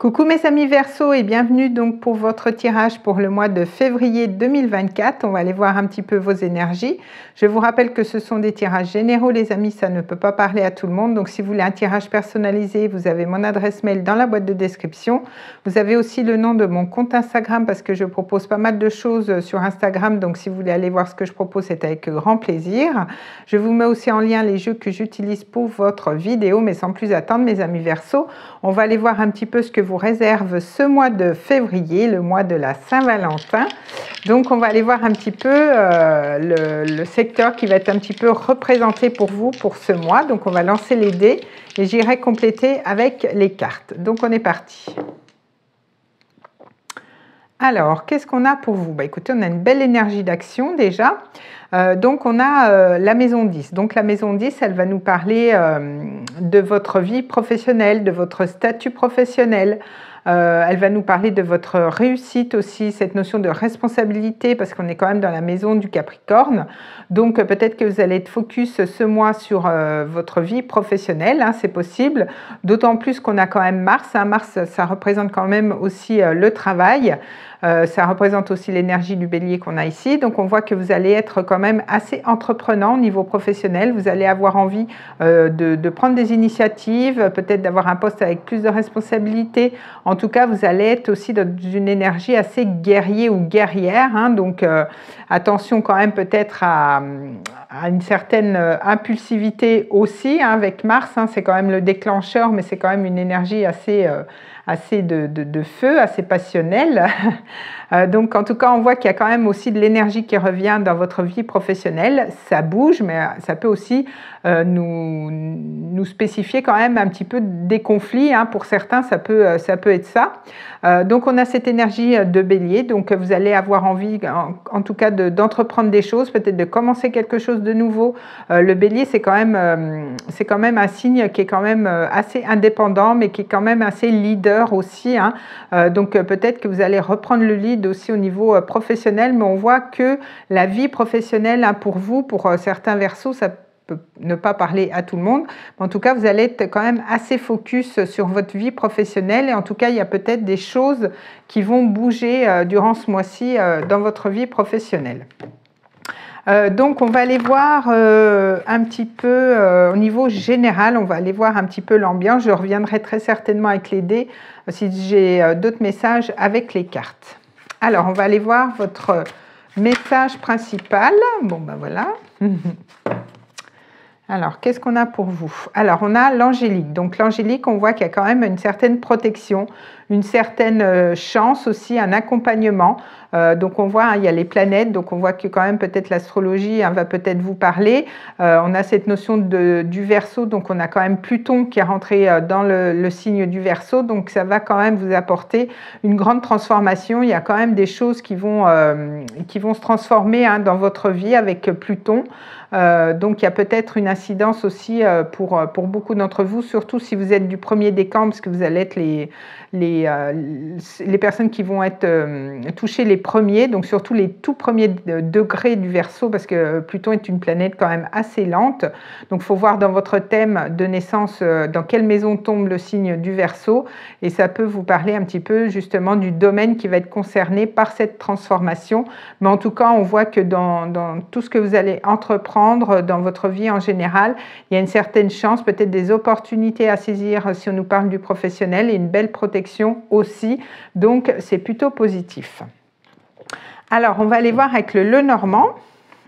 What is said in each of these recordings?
Coucou mes amis Verseau et bienvenue donc pour votre tirage pour le mois de février 2024. On va aller voir un petit peu vos énergies. Je vous rappelle que ce sont des tirages généraux les amis, ça ne peut pas parler à tout le monde. Donc si vous voulez un tirage personnalisé, vous avez mon adresse mail dans la boîte de description. Vous avez aussi le nom de mon compte Instagram parce que je propose pas mal de choses sur Instagram. Donc si vous voulez aller voir ce que je propose, c'est avec grand plaisir. Je vous mets aussi en lien les jeux que j'utilise pour votre vidéo. Mais sans plus attendre mes amis Verseau, on va aller voir un petit peu ce que vous réserve ce mois de février, le mois de la Saint-Valentin. Donc on va aller voir un petit peu le secteur qui va être un petit peu représenté pour vous pour ce mois. Donc on va lancer les dés et j'irai compléter avec les cartes. Donc on est parti. Alors, qu'est-ce qu'on a pour vous? Écoutez, on a une belle énergie d'action déjà. Donc, on a la maison 10. Donc, la maison 10, elle va nous parler de votre vie professionnelle, de votre statut professionnel. Elle va nous parler de votre réussite aussi, cette notion de responsabilité, parce qu'on est quand même dans la maison du Capricorne. Donc, peut-être que vous allez être focus ce mois sur votre vie professionnelle, hein, c'est possible. D'autant plus qu'on a quand même Mars. Hein. Mars, ça représente quand même aussi le travail. Ça représente aussi l'énergie du bélier qu'on a ici. Donc, on voit que vous allez être quand même assez entreprenant au niveau professionnel. Vous allez avoir envie de prendre des initiatives, peut-être d'avoir un poste avec plus de responsabilités. En tout cas, vous allez être aussi dans une énergie assez guerrier ou guerrière. Hein. Donc, attention quand même peut-être à une certaine impulsivité aussi. Hein, avec Mars, hein, c'est quand même le déclencheur, mais c'est quand même une énergie assez de feu, assez passionnel. Donc en tout cas, on voit qu'il y a quand même aussi de l'énergie qui revient dans votre vie professionnelle. Ça bouge, mais ça peut aussi nous spécifier quand même un petit peu des conflits. Hein. Pour certains, ça peut être ça. Donc on a cette énergie de bélier. Donc vous allez avoir envie, en tout cas, d'entreprendre des choses, peut-être de commencer quelque chose de nouveau. Le bélier, c'est quand même un signe qui est quand même assez indépendant, mais qui est quand même assez leader aussi. Hein. Donc peut-être que vous allez reprendre le lead aussi au niveau professionnel, mais on voit que la vie professionnelle, hein, pour vous, pour certains Verseaux, ça peut ne pas parler à tout le monde, mais en tout cas, vous allez être quand même assez focus sur votre vie professionnelle et en tout cas, il y a peut-être des choses qui vont bouger durant ce mois-ci dans votre vie professionnelle. Donc on va aller voir un petit peu au niveau général, on va aller voir un petit peu l'ambiance. Je reviendrai très certainement avec les dés si j'ai d'autres messages avec les cartes. Alors on va aller voir votre message principal. Bon ben voilà. Alors, qu'est-ce qu'on a pour vous? Alors, on a l'angélique. Donc, l'angélique, on voit qu'il y a quand même une certaine protection, une certaine chance aussi, un accompagnement. Donc, on voit, hein, il y a les planètes. Donc, on voit que quand même peut-être l'astrologie, hein, va peut-être vous parler. On a cette notion du Verseau. Donc, on a quand même Pluton qui est rentré dans le signe du Verseau. Donc, ça va quand même vous apporter une grande transformation. Il y a quand même des choses qui vont se transformer, hein, dans votre vie avec Pluton. Donc il y a peut-être une incidence aussi pour beaucoup d'entre vous, surtout si vous êtes du premier décan, parce que vous allez être les personnes qui vont être touchées les premiers, donc surtout les tout premiers degrés du Verseau, parce que Pluton est une planète quand même assez lente. Donc il faut voir dans votre thème de naissance dans quelle maison tombe le signe du Verseau, et ça peut vous parler un petit peu justement du domaine qui va être concerné par cette transformation. Mais en tout cas, on voit que dans tout ce que vous allez entreprendre dans votre vie en général, il y a une certaine chance, peut-être des opportunités à saisir si on nous parle du professionnel et une belle protection aussi. Donc, c'est plutôt positif. Alors, on va aller voir avec le Lenormand.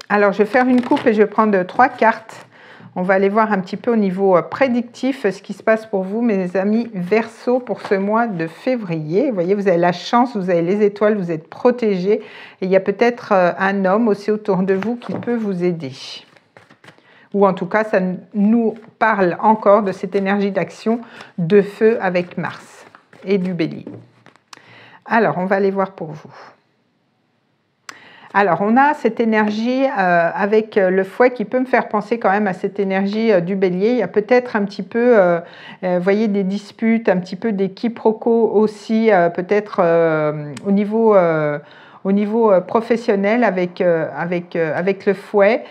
Alors, je vais faire une coupe et je vais prendre 3 cartes. On va aller voir un petit peu au niveau prédictif ce qui se passe pour vous, mes amis Verseau, pour ce mois de février. Vous voyez, vous avez la chance, vous avez les étoiles, vous êtes protégés. Et il y a peut-être un homme aussi autour de vous qui peut vous aider. Ou en tout cas, ça nous parle encore de cette énergie d'action de feu avec Mars et du bélier. Alors, on va aller voir pour vous. Alors, on a cette énergie avec le fouet qui peut me faire penser quand même à cette énergie du bélier. Il y a peut-être un petit peu, vous voyez, des disputes, un petit peu des quiproquos aussi, peut-être au au niveau professionnel avec le fouet.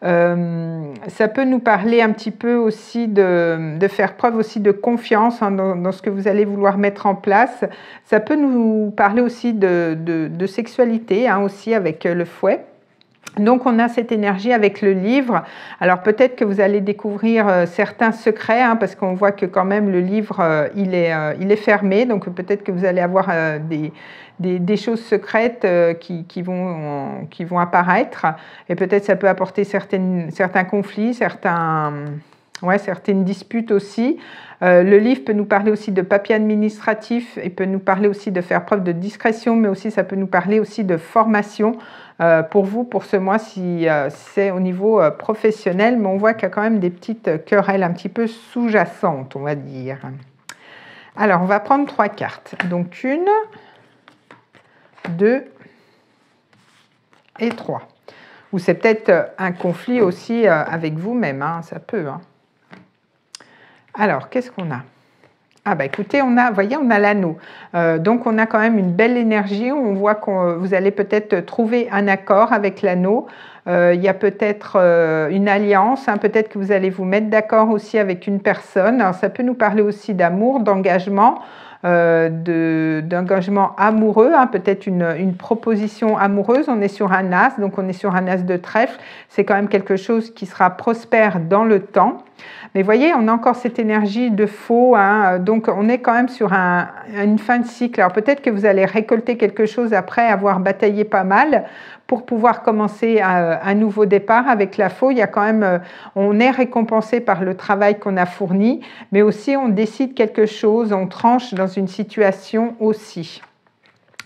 Ça peut nous parler un petit peu aussi de faire preuve aussi de confiance hein, dans ce que vous allez vouloir mettre en place. Ça peut nous parler aussi de sexualité hein, aussi avec le fouet. Donc on a cette énergie avec le livre. Alors peut-être que vous allez découvrir certains secrets hein, parce qu'on voit que quand même le livre il est fermé. Donc peut-être que vous allez avoir des choses secrètes qui vont apparaître et peut-être ça peut apporter certains conflits, certaines disputes aussi. Le livre peut nous parler aussi de papier administratif et peut nous parler aussi de faire preuve de discrétion, mais aussi ça peut nous parler aussi de formation pour vous, pour ce mois, si c'est au niveau professionnel, mais on voit qu'il y a quand même des petites querelles un petit peu sous-jacentes, on va dire. Alors, on va prendre 3 cartes. Donc, 1, 2 et 3. Ou c'est peut-être un conflit aussi avec vous-même, hein, ça peut. Hein. Alors, qu'est-ce qu'on a ? Ah bah écoutez, vous voyez, on a l'anneau. Donc on a quand même une belle énergie. On voit que vous allez peut-être trouver un accord avec l'anneau. Il y a peut-être une alliance. Hein, peut-être que vous allez vous mettre d'accord aussi avec une personne. Alors, ça peut nous parler aussi d'amour, d'engagement. D'engagement amoureux, hein, peut-être une proposition amoureuse. On est sur un as, donc on est sur un as de trèfle. C'est quand même quelque chose qui sera prospère dans le temps. Mais voyez, on a encore cette énergie de faux, hein, donc on est quand même sur une fin de cycle. Alors peut-être que vous allez récolter quelque chose après avoir bataillé pas mal pour pouvoir commencer un nouveau départ avec la faux. Il y a quand même, on est récompensé par le travail qu'on a fourni, mais aussi on décide quelque chose, on tranche dans une situation aussi.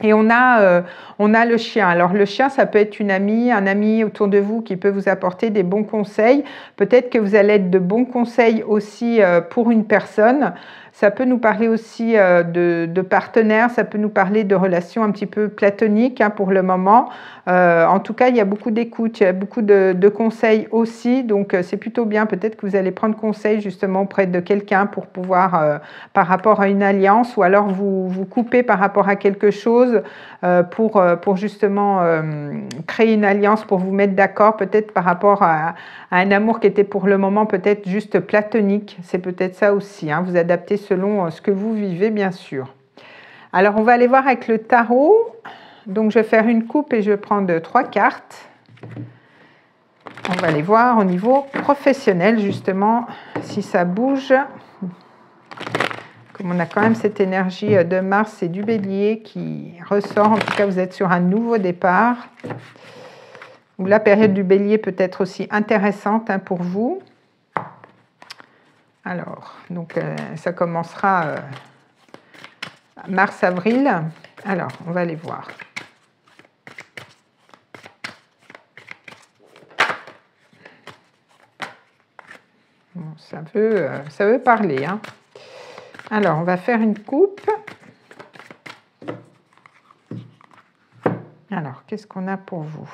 Et on a le chien. Alors le chien, ça peut être une amie, un ami autour de vous qui peut vous apporter des bons conseils. Peut-être que vous allez être de bons conseils aussi pour une personne. Ça peut nous parler aussi de partenaires, ça peut nous parler de relations un petit peu platoniques hein, pour le moment. En tout cas, il y a beaucoup d'écoute, il y a beaucoup de conseils aussi. Donc c'est plutôt bien. Peut-être que vous allez prendre conseil justement auprès de quelqu'un pour pouvoir, par rapport à une alliance, ou alors vous couper par rapport à quelque chose pour justement créer une alliance, pour vous mettre d'accord, peut-être par rapport à un amour qui était pour le moment peut-être juste platonique. C'est peut-être ça aussi, hein, vous adaptez selon ce que vous vivez, bien sûr. Alors, on va aller voir avec le tarot. Donc, je vais faire une coupe et je vais prendre 3 cartes. On va aller voir au niveau professionnel, justement, si ça bouge. Comme on a quand même cette énergie de Mars et du Bélier qui ressort. En tout cas, vous êtes sur un nouveau départ. Ou la période du Bélier peut être aussi intéressante hein, pour vous. Alors, donc ça commencera mars-avril. Alors, on va aller voir. Bon, ça veut parler. Hein. Alors, on va faire une coupe. Alors, qu'est-ce qu'on a pour vous ?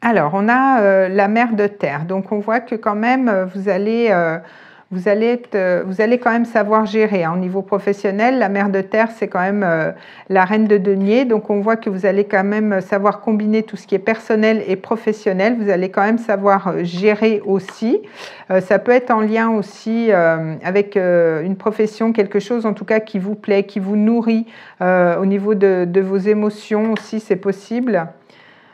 Alors, on a la mer de terre. Donc, on voit que quand même, vous allez quand même savoir gérer. Hein. Au niveau professionnel, la mer de terre, c'est quand même la reine de denier. Donc, on voit que vous allez quand même savoir combiner tout ce qui est personnel et professionnel. Vous allez quand même savoir gérer aussi. Ça peut être en lien aussi avec une profession, quelque chose en tout cas qui vous plaît, qui vous nourrit. Au niveau de vos émotions aussi, c'est possible.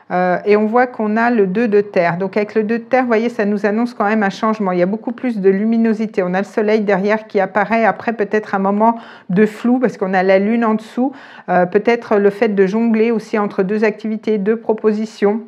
Et on voit qu'on a le 2 de terre. Donc avec le 2 de terre, vous voyez, ça nous annonce quand même un changement. Il y a beaucoup plus de luminosité. On a le soleil derrière qui apparaît. Après, peut-être un moment de flou parce qu'on a la lune en dessous. Peut-être le fait de jongler aussi entre 2 activités, 2 propositions.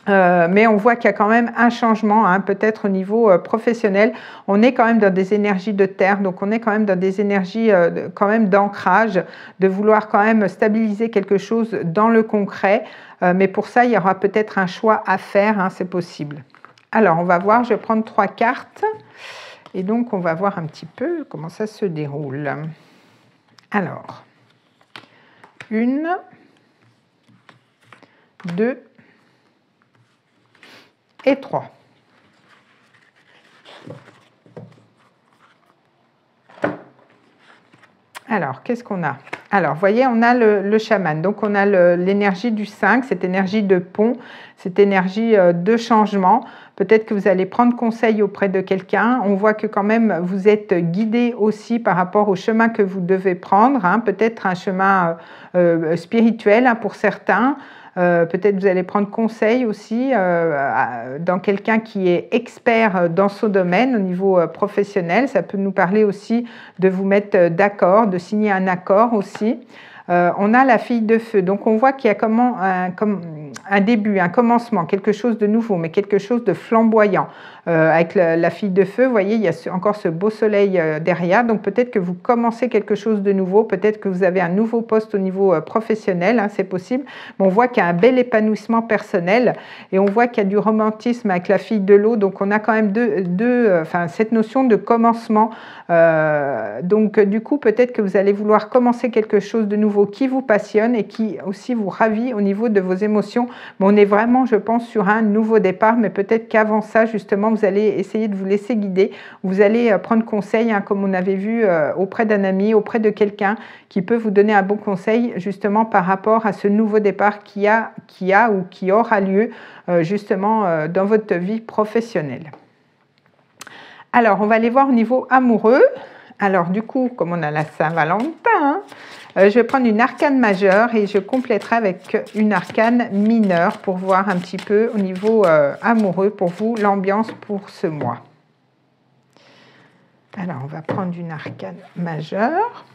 Mais on voit qu'il y a quand même un changement, hein, peut-être au niveau professionnel. On est quand même dans des énergies de terre, donc on est quand même dans des énergies quand même d'ancrage, de vouloir quand même stabiliser quelque chose dans le concret. Mais pour ça, il y aura peut-être un choix à faire, hein, c'est possible. Alors, on va voir, je vais prendre 3 cartes. Et donc, on va voir un petit peu comment ça se déroule. Alors, 1, 2 et 3. Alors, qu'est-ce qu'on a ? Alors, vous voyez, on a le chaman. Donc, on a l'énergie du 5, cette énergie de pont, cette énergie de changement. Peut-être que vous allez prendre conseil auprès de quelqu'un. On voit que quand même, vous êtes guidé aussi par rapport au chemin que vous devez prendre. Hein. Peut-être un chemin spirituel hein, pour certains. Peut-être vous allez prendre conseil aussi dans quelqu'un qui est expert dans son domaine au niveau professionnel. Ça peut nous parler aussi de vous mettre d'accord, de signer un accord aussi. On a la fille de feu, donc on voit qu'il y a comme un début, un commencement, quelque chose de nouveau, mais quelque chose de flamboyant. Avec la fille de feu, vous voyez, il y a encore ce beau soleil derrière, donc peut-être que vous commencez quelque chose de nouveau, peut-être que vous avez un nouveau poste au niveau professionnel, hein, c'est possible, mais on voit qu'il y a un bel épanouissement personnel et on voit qu'il y a du romantisme avec la fille de l'eau, donc on a quand même cette notion de commencement. Donc du coup, peut-être que vous allez vouloir commencer quelque chose de nouveau qui vous passionne et qui aussi vous ravit au niveau de vos émotions. Mais on est vraiment, je pense, sur un nouveau départ, mais peut-être qu'avant ça, justement, vous allez essayer de vous laisser guider. Vous allez prendre conseil, hein, comme on avait vu, auprès d'un ami, auprès de quelqu'un qui peut vous donner un bon conseil, justement, par rapport à ce nouveau départ qui a ou qui aura lieu, justement, dans votre vie professionnelle. Alors, on va aller voir au niveau amoureux. Alors, du coup, comme on a la Saint-Valentin, je vais prendre une arcane majeure et je compléterai avec une arcane mineure pour voir un petit peu au niveau amoureux pour vous, l'ambiance pour ce mois. Alors, on va prendre une arcane majeure.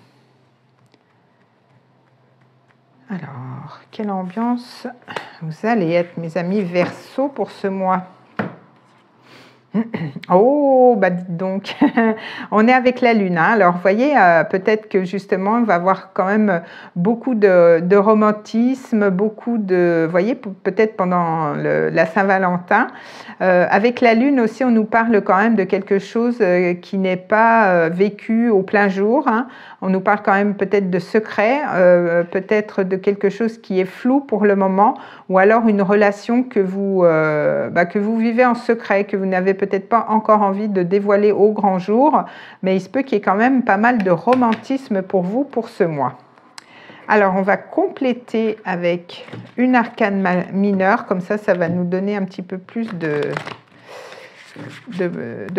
Alors, quelle ambiance vous allez être, mes amis Verseau, pour ce mois? Oh, bah dites donc, on est avec la Lune. Hein. Alors, vous voyez, peut-être que justement, on va avoir quand même beaucoup de romantisme, beaucoup de... Vous voyez, peut-être pendant la Saint-Valentin. Avec la Lune aussi, on nous parle quand même de quelque chose qui n'est pas vécu au plein jour. Hein. On nous parle quand même peut-être de secret, peut-être de quelque chose qui est flou pour le moment, ou alors une relation que vous vivez en secret, que vous n'avez peut-être pas encore envie de dévoiler au grand jour, mais il se peut qu'il y ait quand même pas mal de romantisme pour vous pour ce mois. Alors, on va compléter avec une arcane mineure, comme ça va nous donner un petit peu plus de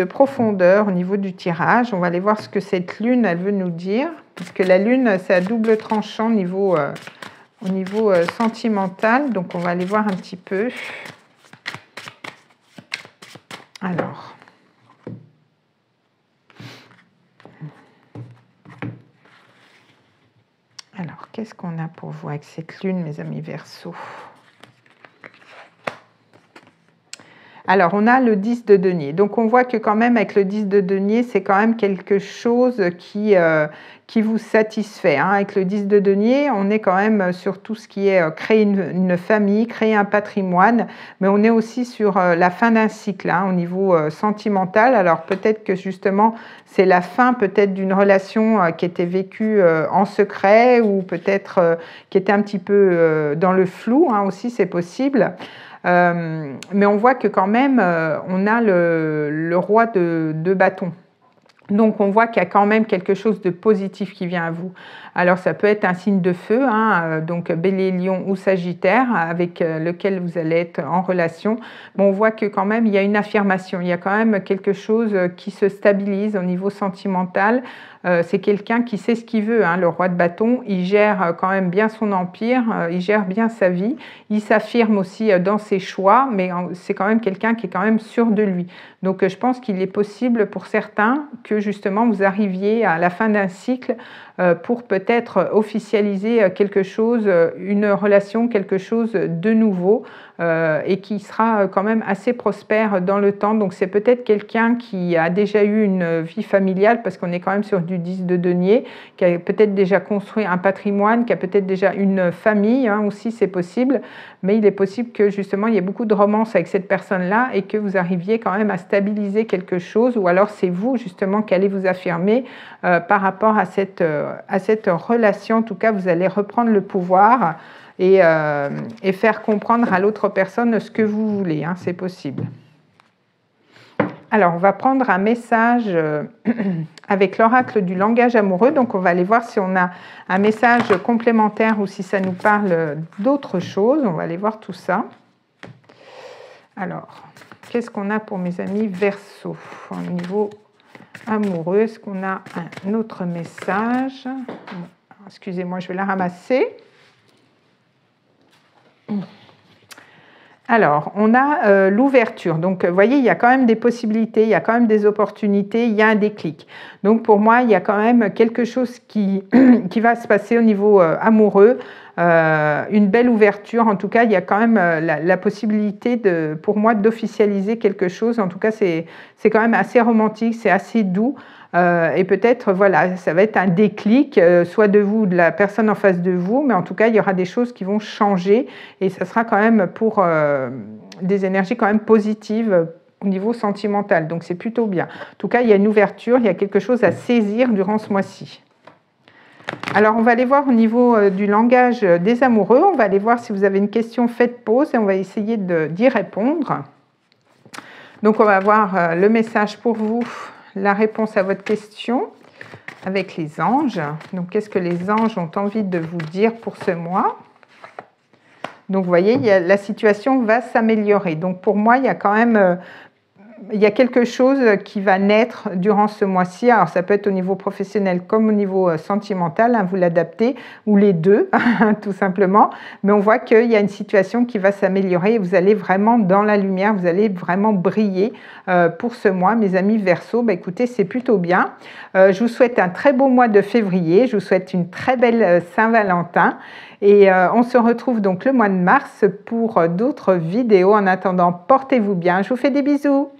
profondeur au niveau du tirage. On va aller voir ce que cette lune, elle veut nous dire, puisque la lune, c'est à double tranchant au niveau sentimental, donc on va aller voir un petit peu. Alors, qu'est-ce qu'on a pour vous avec cette lune, mes amis Verseau? Alors, on a le 10 de denier. Donc, on voit que quand même, avec le 10 de denier, c'est quand même quelque chose qui vous satisfait. Hein. Avec le 10 de denier, on est quand même sur tout ce qui est créer une famille, créer un patrimoine, mais on est aussi sur la fin d'un cycle hein, au niveau sentimental. Alors, peut-être que justement, c'est la fin peut-être d'une relation qui était vécue en secret ou peut-être qui était un petit peu dans le flou hein, aussi, c'est possible. Mais on voit que quand même, on a le roi de bâton. Donc, on voit qu'il y a quand même quelque chose de positif qui vient à vous. Alors, ça peut être un signe de feu, hein, donc Bélier, Lion ou Sagittaire, avec lequel vous allez être en relation. Mais on voit que quand même, il y a une affirmation. Il y a quand même quelque chose qui se stabilise au niveau sentimental. C'est quelqu'un qui sait ce qu'il veut, hein, le roi de bâton. Il gère quand même bien son empire, il gère bien sa vie. Il s'affirme aussi dans ses choix, mais c'est quand même quelqu'un qui est quand même sûr de lui. Donc, je pense qu'il est possible pour certains que justement vous arriviez à la fin d'un cycle pour peut-être officialiser quelque chose, une relation, quelque chose de nouveau et qui sera quand même assez prospère dans le temps. Donc c'est peut-être quelqu'un qui a déjà eu une vie familiale parce qu'on est quand même sur du 10 de denier, qui a peut-être déjà construit un patrimoine, qui a peut-être déjà une famille hein, aussi, c'est possible. Mais il est possible que justement il y ait beaucoup de romance avec cette personne-là et que vous arriviez quand même à stabiliser quelque chose, ou alors c'est vous justement qui allez vous affirmer par rapport à cette relation. En tout cas, vous allez reprendre le pouvoir et faire comprendre à l'autre personne ce que vous voulez. Hein, c'est possible. Alors, on va prendre un message avec l'oracle du langage amoureux. Donc, on va aller voir si on a un message complémentaire ou si ça nous parle d'autre chose. On va aller voir tout ça. Alors, qu'est-ce qu'on a pour mes amis Verseau au niveau amoureux? Est-ce qu'on a un autre message? Bon, excusez-moi, je vais la ramasser. Alors, on a l'ouverture. Donc, vous voyez, il y a quand même des possibilités, il y a quand même des opportunités, il y a un déclic. Donc, pour moi, il y a quand même quelque chose qui va se passer au niveau amoureux, une belle ouverture. En tout cas, il y a quand même la possibilité, pour moi, d'officialiser quelque chose. En tout cas, c'est quand même assez romantique, c'est assez doux. Et peut-être, voilà, ça va être un déclic, soit de vous, de la personne en face de vous, mais en tout cas, il y aura des choses qui vont changer et ça sera quand même pour des énergies quand même positives au niveau sentimental. Donc, c'est plutôt bien. En tout cas, il y a une ouverture, il y a quelque chose à saisir durant ce mois-ci. Alors, on va aller voir au niveau du langage des amoureux. On va aller voir si vous avez une question, faites pause et on va essayer d'y répondre. Donc, on va voir le message pour vous. La réponse à votre question avec les anges. Donc, qu'est-ce que les anges ont envie de vous dire pour ce mois? Donc, vous voyez, la situation va s'améliorer. Donc, pour moi, il y a quand même quelque chose qui va naître durant ce mois-ci. Alors, ça peut être au niveau professionnel comme au niveau sentimental, hein, vous l'adaptez, ou les deux, tout simplement. Mais on voit qu'il y a une situation qui va s'améliorer et vous allez vraiment dans la lumière, vous allez vraiment briller pour ce mois. Mes amis Verseau, bah, écoutez, c'est plutôt bien. Je vous souhaite un très beau mois de février. Je vous souhaite une très belle Saint-Valentin. Et on se retrouve donc le mois de mars pour d'autres vidéos. En attendant, portez-vous bien. Je vous fais des bisous.